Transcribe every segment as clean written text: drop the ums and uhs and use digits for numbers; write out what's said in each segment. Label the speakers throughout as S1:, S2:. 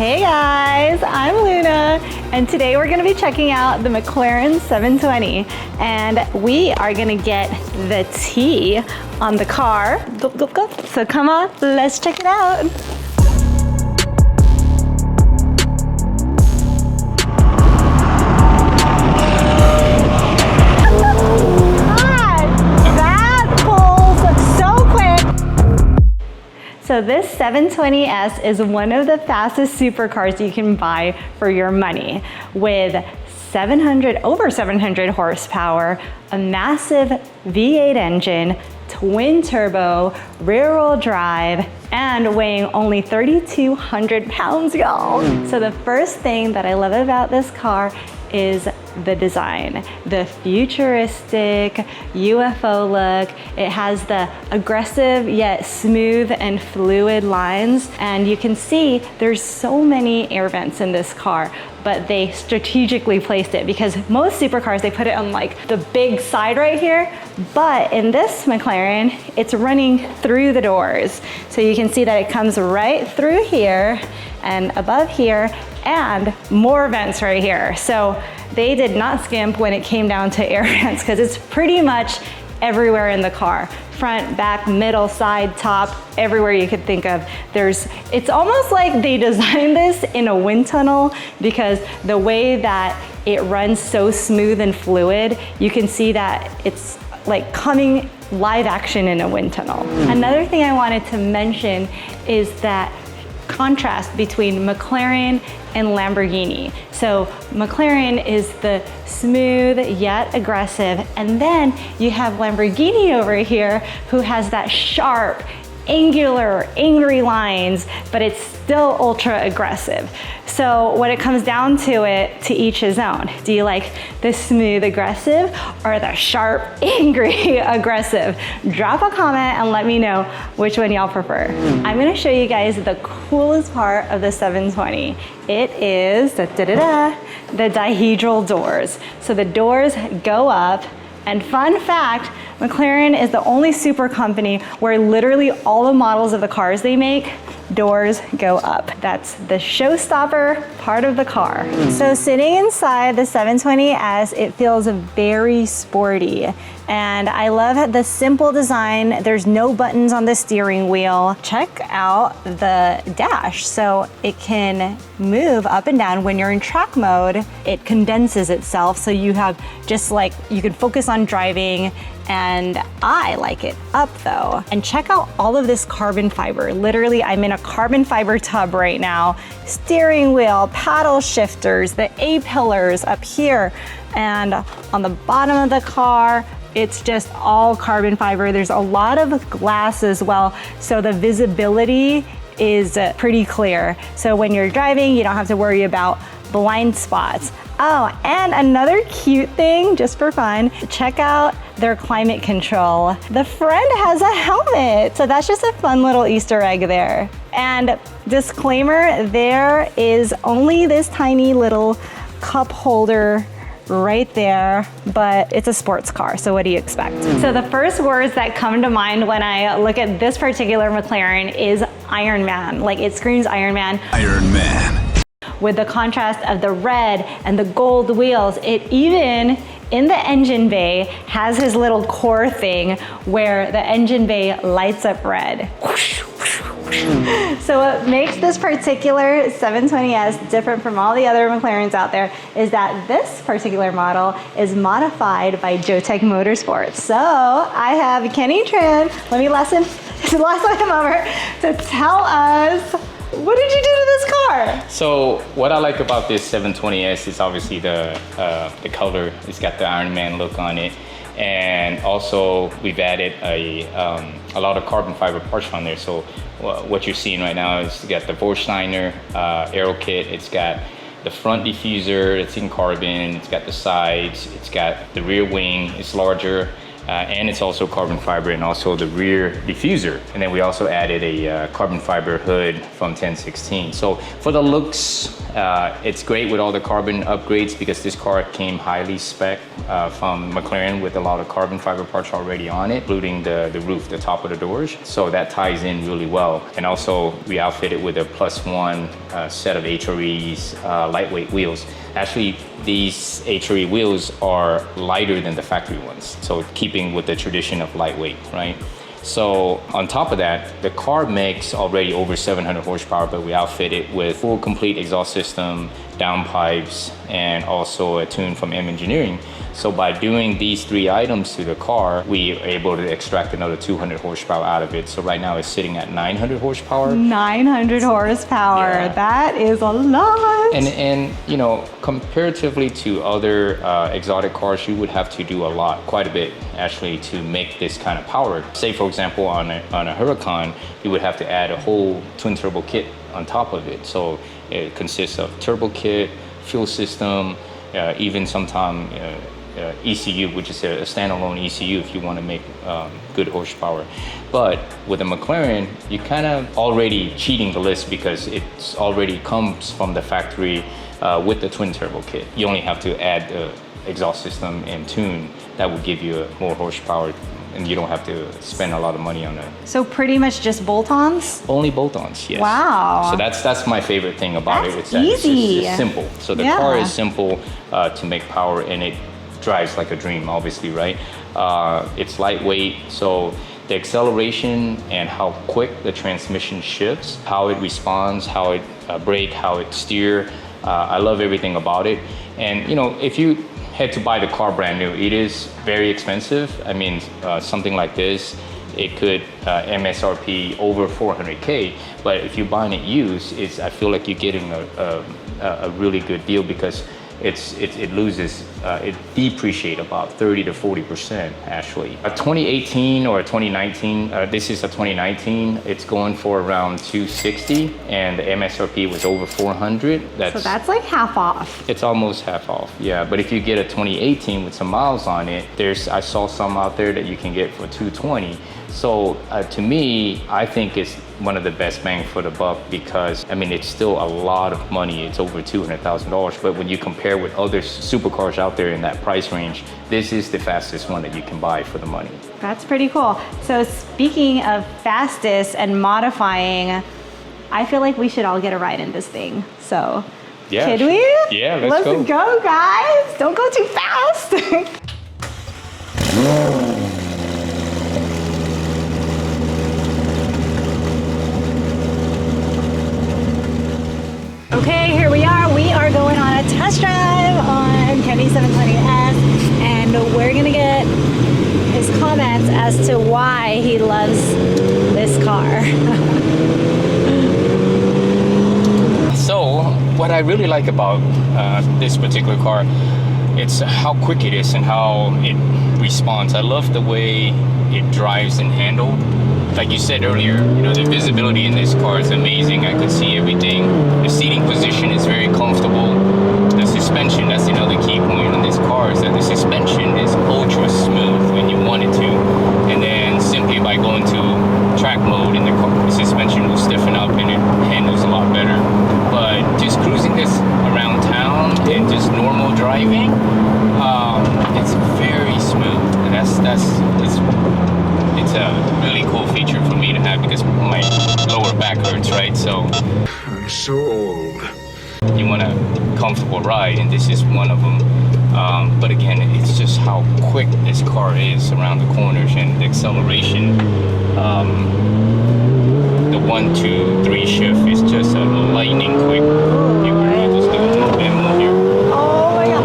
S1: Hey guys, I'm Luna, and today we're gonna be checking out the McLaren 720, and we are gonna get the T on the car. So come on, let's check it out. So this 720S is one of the fastest supercars you can buy for your money, with over 700 horsepower, a massive V8 engine, twin turbo, rear wheel drive, and weighing only 3,200 pounds, y'all. So the first thing that I love about this car is the design, the futuristic UFO look. It has the aggressive yet smooth and fluid lines, and you can see there's so many air vents in this car, but they strategically placed it because most supercars, they put it on like the big side right here, but in this McLaren, it's running through the doors. So you can see that it comes right through here and above here, and more vents right here. So they did not skimp when it came down to air vents, because it's pretty much everywhere in the car. Front, back, middle, side, top, everywhere you could think of. It's almost like they designed this in a wind tunnel, because the way that it runs so smooth and fluid, you can see that it's like coming live action in a wind tunnel. Another thing I wanted to mention is that contrast between McLaren and Lamborghini. So McLaren is the smooth yet aggressive, and then you have Lamborghini over here who has that sharp, angular, angry lines, but it's still ultra aggressive. So when it comes down to it, to each his own. Do you like the smooth aggressive or the sharp, angry aggressive? Drop a comment and let me know which one y'all prefer. I'm gonna show you guys the coolest part of the 720. It is the dihedral doors. So the doors go up. And fun fact, McLaren is the only super company where literally all the models of the cars they make, doors go up. That's the showstopper part of the car. So sitting inside the 720S, it feels very sporty. And I love the simple design. There's no buttons on the steering wheel. Check out the dash. So it can move up and down. When you're in track mode, it condenses itself. So you have just like, you can focus on driving, and I like it up though. And check out all of this carbon fiber. Literally, I'm in a carbon fiber tub right now. Steering wheel, paddle shifters, the A-pillars up here, and on the bottom of the car, it's just all carbon fiber. There's a lot of glass as well, so the visibility is pretty clear. So when you're driving, you don't have to worry about blind spots. Oh, and another cute thing, just for fun, check out their climate control. The front has a helmet, so that's just a fun little Easter egg there. And disclaimer, there is only this tiny little cup holder right there, but it's a sports car, so what do you expect? So the first words that come to mind when I look at this particular McLaren is Iron Man. Like, it screams Iron Man. Iron Man. With the contrast of the red and the gold wheels, it even, in the engine bay, has his little core thing where the engine bay lights up red. So what makes this particular 720S different from all the other McLarens out there is that this particular model is modified by Jotech Motorsports. So I have Kenny Tran, let me last him over to tell us, what did you do to this car?
S2: So what I like about this 720S is obviously the color. It's got the Iron Man look on it. And also we've added a lot of carbon fiber parts on there. So what you're seeing right now is you got the Vorsteiner aero kit. It's got the front diffuser, it's in carbon. It's got the sides. It's got the rear wing. It's larger. and it's also carbon fiber, and also the rear diffuser. And then we also added a carbon fiber hood from 1016. So for the looks, it's great with all the carbon upgrades because this car came highly spec from McLaren with a lot of carbon fiber parts already on it, including the roof, the top of the doors. So that ties in really well. And also we outfitted with a +1 set of HRE's lightweight wheels. Actually, these HRE wheels are lighter than the factory ones. So keeping with the tradition of lightweight, right? So on top of that, the car makes already over 700 horsepower, but we outfit it with full complete exhaust system, downpipes, and also a tune from M Engineering. So by doing these 3 items to the car, we are able to extract another 200 horsepower out of it. So right now it's sitting at 900 horsepower.
S1: 900 horsepower,
S2: Yeah.
S1: That is a lot.
S2: And you know, comparatively to other exotic cars, you would have to do a lot, quite a bit actually, to make this kind of power. Say for example, on a Huracan, you would have to add a whole twin turbo kit on top of it. So it consists of turbo kit, fuel system, even sometimes ECU, which is a standalone ECU if you want to make good horsepower. But with a McLaren, you kind of already cheating the list because it's already comes from the factory with the twin turbo kit. You only have to add the exhaust system and tune. That will give you more horsepower, and you don't have to spend a lot of money on it.
S1: So pretty much just bolt-ons?
S2: Only bolt-ons, yes.
S1: Wow.
S2: So that's my favorite thing about it.
S1: That's
S2: It's
S1: easy.
S2: it's simple. So the car is simple to make power, and it drives like a dream, obviously, right? It's lightweight, so the acceleration and how quick the transmission shifts, how it responds, how it brake, how it steer. I love everything about it. And you know, if you had to buy the car brand new, it is very expensive. I mean, something like this, it could MSRP over 400K, but if you're buying it used, I feel like you're getting a really good deal because it loses, it depreciates about 30 to 40% actually. A 2018 or a 2019, this is a 2019, it's going for around 260 and the MSRP was over 400.
S1: So that's like half off.
S2: It's almost half off, yeah. But if you get a 2018 with some miles on it, I saw some out there that you can get for 220. So to me, I think it's one of the best bang for the buck because, I mean, it's still a lot of money. It's over $200,000. But when you compare with other supercars out there in that price range, this is the fastest one that you can buy for the money.
S1: That's pretty cool. So speaking of fastest and modifying, I feel like we should all get a ride in this thing. So
S2: Yeah.
S1: Can we?
S2: Yeah, let's go.
S1: Let's go, guys. Don't go too fast. Okay, here we are. We are going on a test drive on Kenny's 720S, and we're gonna get his comments as to why he loves this car.
S2: So, what I really like about this particular car, it's how quick it is and how it responds. I love the way it drives and handles. Like you said earlier, you know, the visibility in this car is amazing. I could see everything. The seating position is very comfortable. The suspension, that's another key point on this car, is that the suspension is ultra smooth when you want it to. And then simply by going to track mode in the car, the suspension will stiffen up and it handles a lot better. But just cruising this around town and just normal driving, it's very smooth. And it's a really cool feature for me to have because my lower back hurts, right? So
S3: I'm so old.
S2: You want a comfortable ride, and this is one of them. But again, it's just how quick this car is around the corners and the acceleration. The 1, 2, 3 shift is just a lightning quick. You can just do a little bit more here.
S1: Oh my gosh.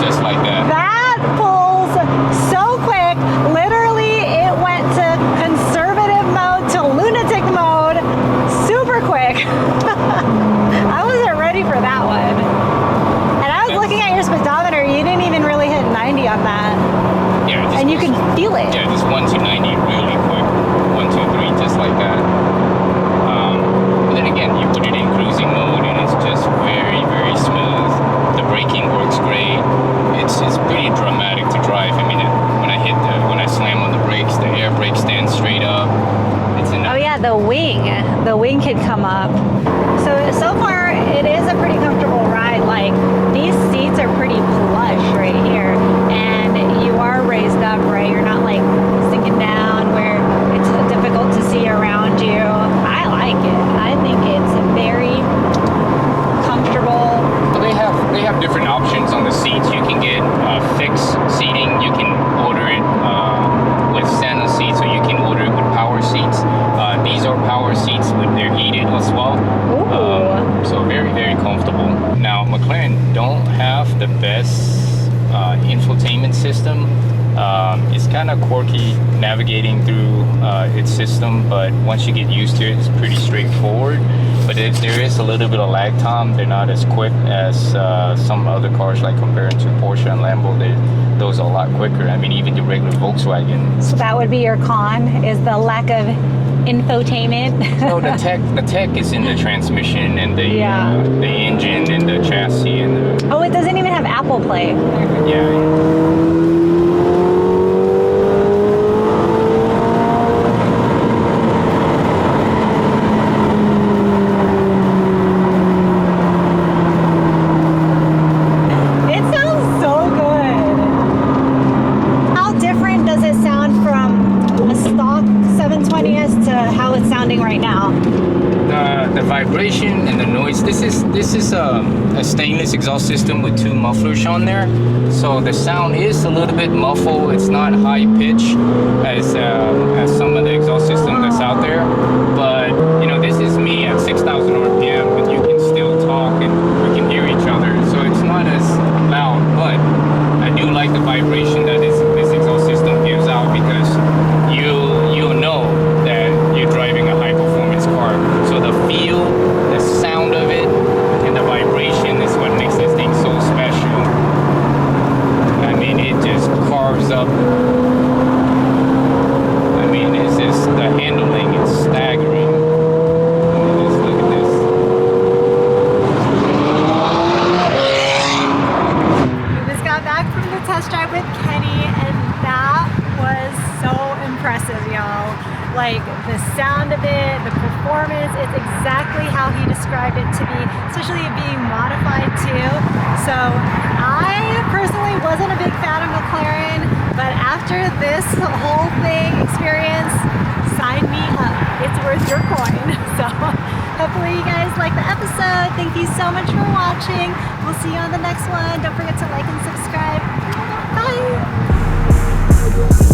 S2: Just like that.
S1: That pulls so quick. Literally, it went to conservative mode to lunatic mode super quick. I wasn't ready for that one. And I was looking at your speedometer. You didn't even really hit 90 on that.
S2: Yeah,
S1: And you could feel it.
S2: Yeah, just 1 to 90 really quick. 1, 2, 3, just like that. And then again, you put it in cruising mode and it's just very, very smooth. The braking works great. drive. I mean, when I slam on the brakes, the air brake stands straight up.
S1: Oh yeah, the wing could come up. So far it is a pretty comfortable ride. Like, these seats are pretty plush right here, and you are raised up, right? You're not like sinking down where it's difficult to see around you. I like it. I think it's very comfortable.
S2: Well, they have different options on the seats. You can get fixed seating. You can order it with standard seats, or you can order it with power seats. These are power seats, but they're heated as well. So very, very comfortable. Now, McLaren don't have the best infotainment system. It's kind of quirky navigating through its system, but once you get used to it, it's pretty straightforward. But if there is a little bit of lag time, they're not as quick as some other cars, like comparing to Porsche and Lambo. Those are a lot quicker. I mean, even the regular Volkswagen.
S1: So that would be your con, is the lack of infotainment.
S2: No, the tech is in the transmission and the engine and the chassis and the.
S1: Oh, it doesn't even have Apple Play.
S2: Yeah.
S1: Right now,
S2: the vibration and the noise. This is a stainless exhaust system with 2 mufflers on there, so the sound is a little bit muffled. It's not high pitch as some of the exhaust system that's out there. But you know, this is me at 6,000 RPM, but you can still talk and we can hear each other. So it's not as loud, but I do like the vibration that this exhaust system gives out, because you'll know that you're driving a high performance car. So the feel, the sound of it, and the vibration is what makes this thing so special. I mean, it just carves up. I mean, it's just the handling is staggering. I mean, just look at this.
S1: We just got back from the test drive with Kenny, and that was so impressive, y'all. Like, the sound of it, the performance, it's exactly how he described it to be, especially it being modified too. So I personally wasn't a big fan of McLaren, but after this whole thing experience, sign me up. It's worth your coin. So hopefully you guys like the episode. Thank you so much for watching. We'll see you on the next one. Don't forget to like and subscribe. Bye.